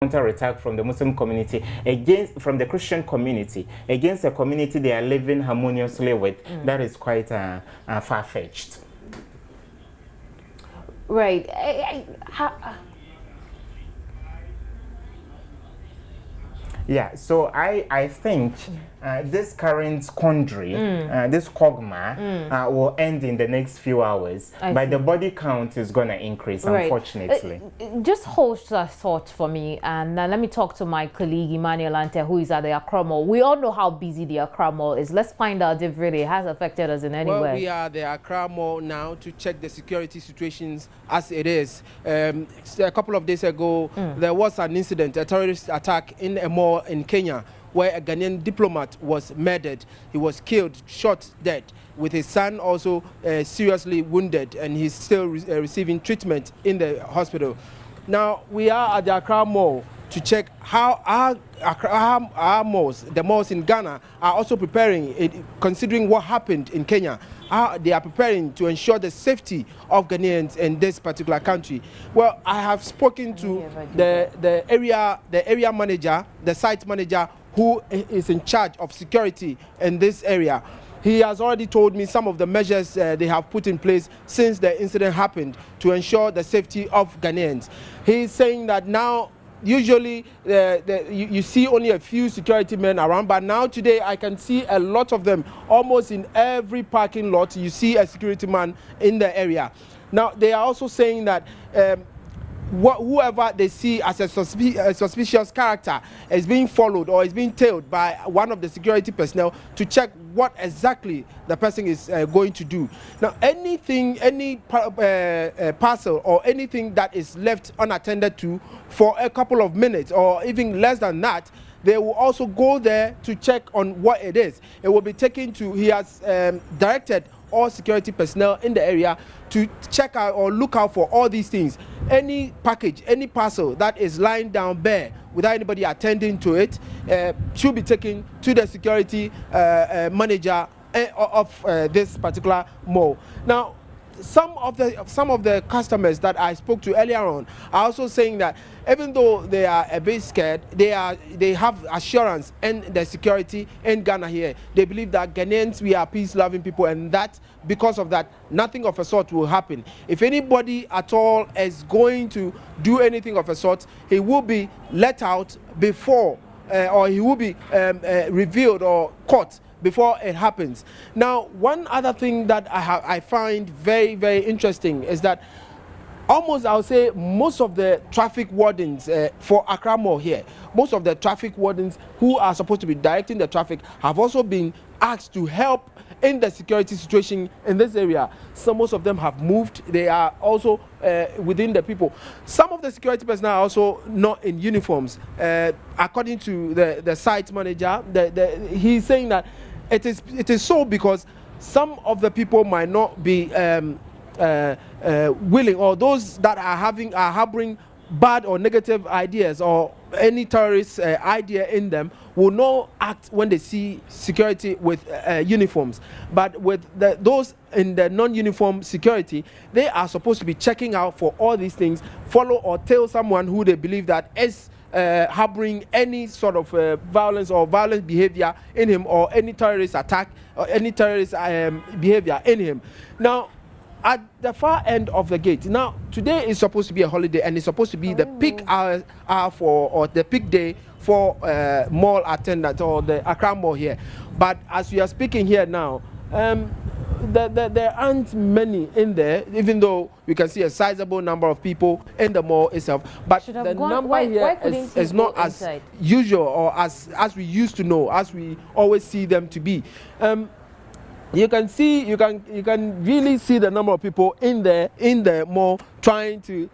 counter-attack from the Muslim community from the Christian community against a community they are living harmoniously with. That is quite far-fetched. Right. Yeah, so I think this current quandary, this quagmire, will end in the next few hours. But the body count is going to increase, unfortunately. Just hold that thought for me, and let me talk to my colleague Emmanuel Ante, who is at the Accra Mall. We all know how busy the Accra Mall is. Let's find out if really it has affected us in any way. Well, we are at the Accra Mall now to check the security situations as it is. A couple of days ago, there was an incident, a terrorist attack in a mall in Kenya, where a Ghanaian diplomat was murdered. He was killed, shot dead, with his son also seriously wounded, and he's still receiving treatment in the hospital. Now, we are at the Accra Mall to check how our malls, the malls in Ghana, are also preparing, considering what happened in Kenya. How they are preparing to ensure the safety of Ghanaians in this particular country. Well, I have spoken to the area manager, the site manager, who is in charge of security in this area. He has already told me some of the measures they have put in place since the incident happened to ensure the safety of Ghanaians. He is saying that now, usually you see only a few security men around, but now today I can see a lot of them. Almost in every parking lot you see a security man in the area. Now they are also saying that whoever they see as a suspicious character is being followed or is being tailed by one of the security personnel to check what exactly the person is going to do. Now, any parcel or anything that is left unattended to for a couple of minutes or even less than that, they will also go there to check on what it is. It will be taken to, he has directed all security personnel in the area to check out or look out for all these things. Any package, any parcel that is lying down bare without anybody attending to it should be taken to the security manager of this particular mall. Now, some of the customers that I spoke to earlier on are also saying that even though they are a bit scared, they have assurance in the security in Ghana here. They believe that Ghanaians, we are peace-loving people, and that because of that, nothing of a sort will happen. If anybody at all is going to do anything of a sort, he will be let out before, or he will be revealed or caught before it happens. Now, one other thing that I find very, very interesting is that almost, I would say, most of the traffic wardens for Accra Mall here, most of the traffic wardens who are supposed to be directing the traffic have also been asked to help in the security situation in this area. So most of them have moved. They are also within the people. Some of the security personnel are also not in uniforms. According to the site manager, he's saying that it is so because some of the people might not be willing, or those that are harboring bad or negative ideas or any terrorist idea in them will not act when they see security with uniforms. But with those in the non-uniform security, they are supposed to be checking out for all these things, follow or tail someone who they believe that is harboring any sort of violence or violent behavior in him, or any terrorist attack or any terrorist behavior in him. Now, at the far end of the gate, now today is supposed to be a holiday and it's supposed to be the peak hour for, or the peak day for mall attendants or the Accra Mall here. But as we are speaking here now, there aren't many in there, even though we can see a sizable number of people in the mall itself. But the number here is not as usual or as we used to know, as we always see them to be. You can really see the number of people in the mall trying to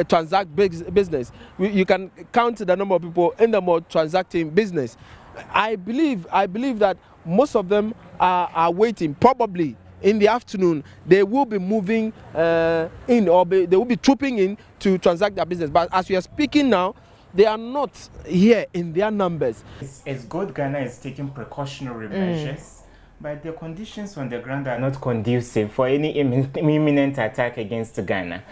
transact business. You can count the number of people in the mall transacting business. I believe that most of them are waiting. Probably in the afternoon they will be moving in, or they will be trooping in to transact their business. But as we are speaking now, they are not here in their numbers. It's good Ghana is taking precautionary measures, but the conditions on the ground are not conducive for any imminent attack against Ghana.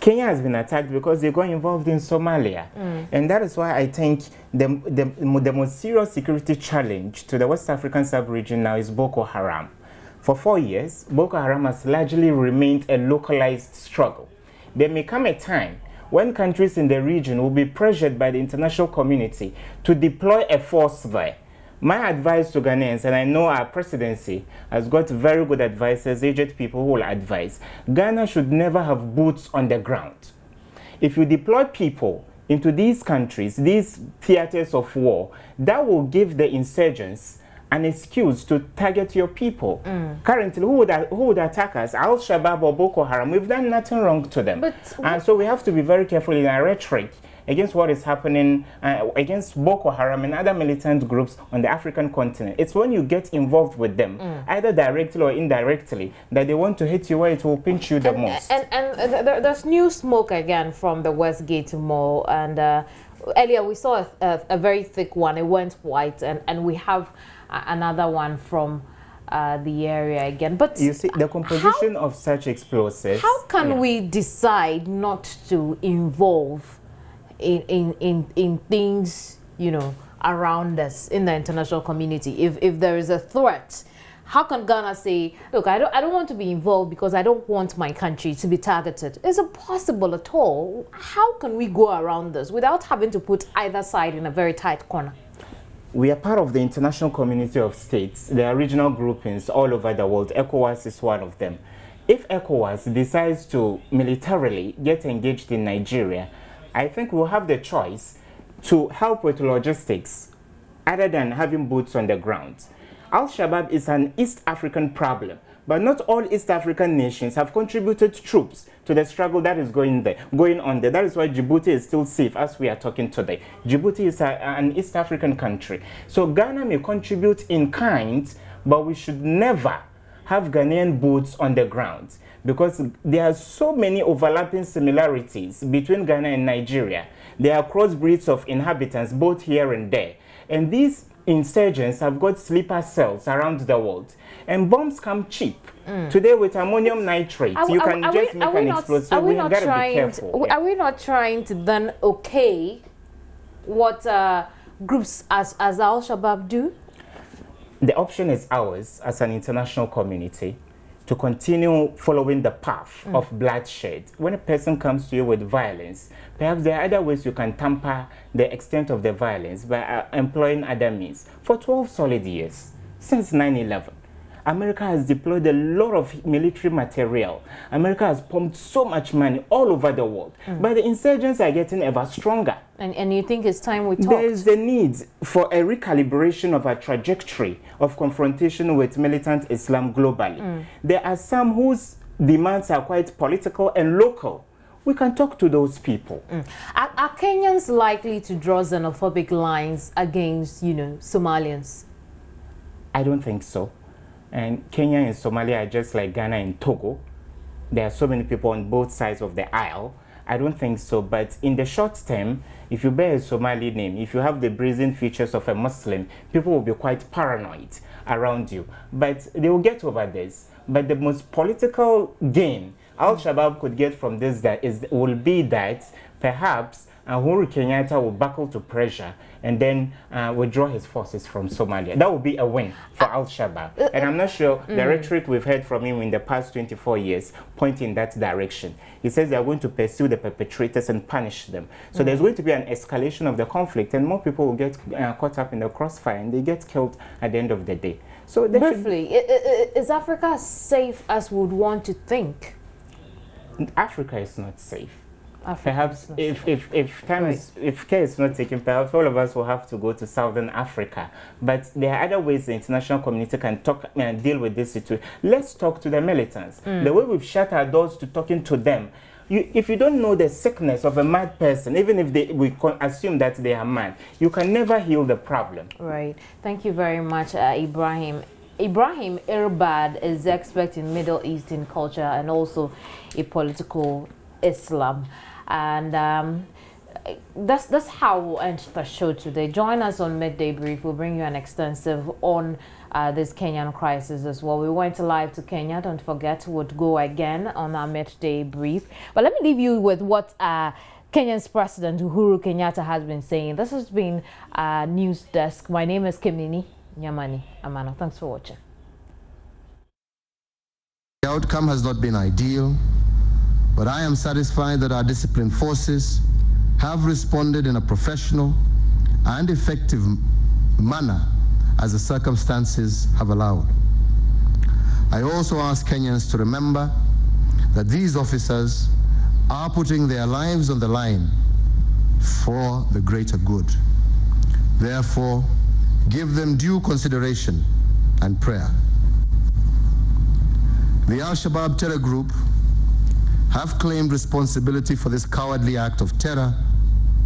Kenya has been attacked because they got involved in Somalia. And that is why I think the most serious security challenge to the West African sub-region now is Boko Haram. For 4 years, Boko Haram has largely remained a localized struggle. There may come a time when countries in the region will be pressured by the international community to deploy a force there. My advice to Ghanaians, and I know our presidency has got very good advisors, aged people who will advise, Ghana should never have boots on the ground. If you deploy people into these countries, these theaters of war, that will give the insurgents an excuse to target your people. Currently, who would attack us? Al-Shabaab or Boko Haram? We've done nothing wrong to them. And so we have to be very careful in our rhetoric against what is happening against Boko Haram and other militant groups on the African continent. It's when you get involved with them, either directly or indirectly, that they want to hit you where it will pinch you the most. And there's new smoke again from the Westgate Mall. And earlier we saw a very thick one. It went white. And we have another one from the area again. But you see, the composition of such explosives... How can we decide not to involve in things, you know, around us in the international community? If there is a threat, how can Ghana say, look, I don't want to be involved because I don't want my country to be targeted? Is it possible at all? How can we go around this without having to put either side in a very tight corner? We are part of the international community of states. There are regional groupings all over the world. ECOWAS is one of them. If ECOWAS decides to militarily get engaged in Nigeria, I think we'll have the choice to help with logistics other than having boots on the ground. Al-Shabaab is an East African problem, but not all East African nations have contributed troops to the struggle that is going on there. That is why Djibouti is still safe as we are talking today. Djibouti is an East African country. So Ghana may contribute in kind, but we should never have Ghanaian boots on the ground, because there are so many overlapping similarities between Ghana and Nigeria. There are crossbreeds of inhabitants both here and there. And these insurgents have got sleeper cells around the world. And bombs come cheap. Today with ammonium nitrate, you can just make an explosion. So we got to be careful. Are we not trying to then what groups as Al-Shabaab do? The option is ours as an international community to continue following the path of bloodshed. When a person comes to you with violence, perhaps there are other ways you can tamper the extent of the violence by employing other means. For 12 solid years, since 9/11, America has deployed a lot of military material. America has pumped so much money all over the world. But the insurgents are getting ever stronger. And you think it's time we talk? There is the need for a recalibration of a trajectory of confrontation with militant Islam globally. There are some whose demands are quite political and local. We can talk to those people. Are Kenyans likely to draw xenophobic lines against, you know, Somalians? I don't think so. And Kenya and Somalia are just like Ghana and Togo. There are so many people on both sides of the aisle. I don't think so, but in the short term, if you bear a Somali name, if you have the brazen features of a Muslim, people will be quite paranoid around you. But they will get over this. But the most political gain Al-Shabaab could get from this will be that perhaps Uhuru Kenyatta will buckle to pressure and then withdraw his forces from Somalia. That would be a win for Al-Shabaab. And I'm not sure the rhetoric we've heard from him in the past 24 years point in that direction. He says they are going to pursue the perpetrators and punish them. So there's going to be an escalation of the conflict, and more people will get caught up in the crossfire and they get killed at the end of the day. So briefly, is Africa as safe as we would want to think? Africa is not safe. Perhaps if care is not taken, perhaps all of us will have to go to Southern Africa. But there are other ways the international community can talk and deal with this situation. Let's talk to the militants. The way we've shut our doors to talking to them, if you don't know the sickness of a mad person, even if we assume that they are mad, you can never heal the problem. Right. Thank you very much, Ibrahim. Ibrahim Irbad is expert in Middle Eastern culture and also a political Islam. And that's how we'll end the show today. Join us on Midday Brief. We'll bring you an extensive on this Kenyan crisis as well. We went live to Kenya. Don't forget, would go again on our midday brief. But let me leave you with what Kenya's President Uhuru Kenyatta has been saying. This has been News Desk. My name is Kimini Nyamani Amano. Thanks for watching. The outcome has not been ideal, but I am satisfied that our disciplined forces have responded in a professional and effective manner as the circumstances have allowed. I also ask Kenyans to remember that these officers are putting their lives on the line for the greater good. Therefore, give them due consideration and prayer. The Al-Shabaab terror group have claimed responsibility for this cowardly act of terror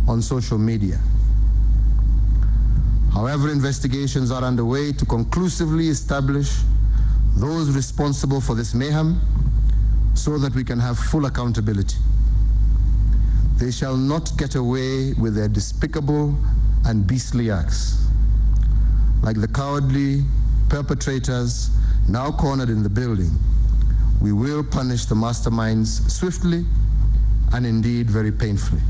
on social media. However, investigations are underway to conclusively establish those responsible for this mayhem so that we can have full accountability. They shall not get away with their despicable and beastly acts. Like the cowardly perpetrators now cornered in the building, we will punish the masterminds swiftly and indeed very painfully.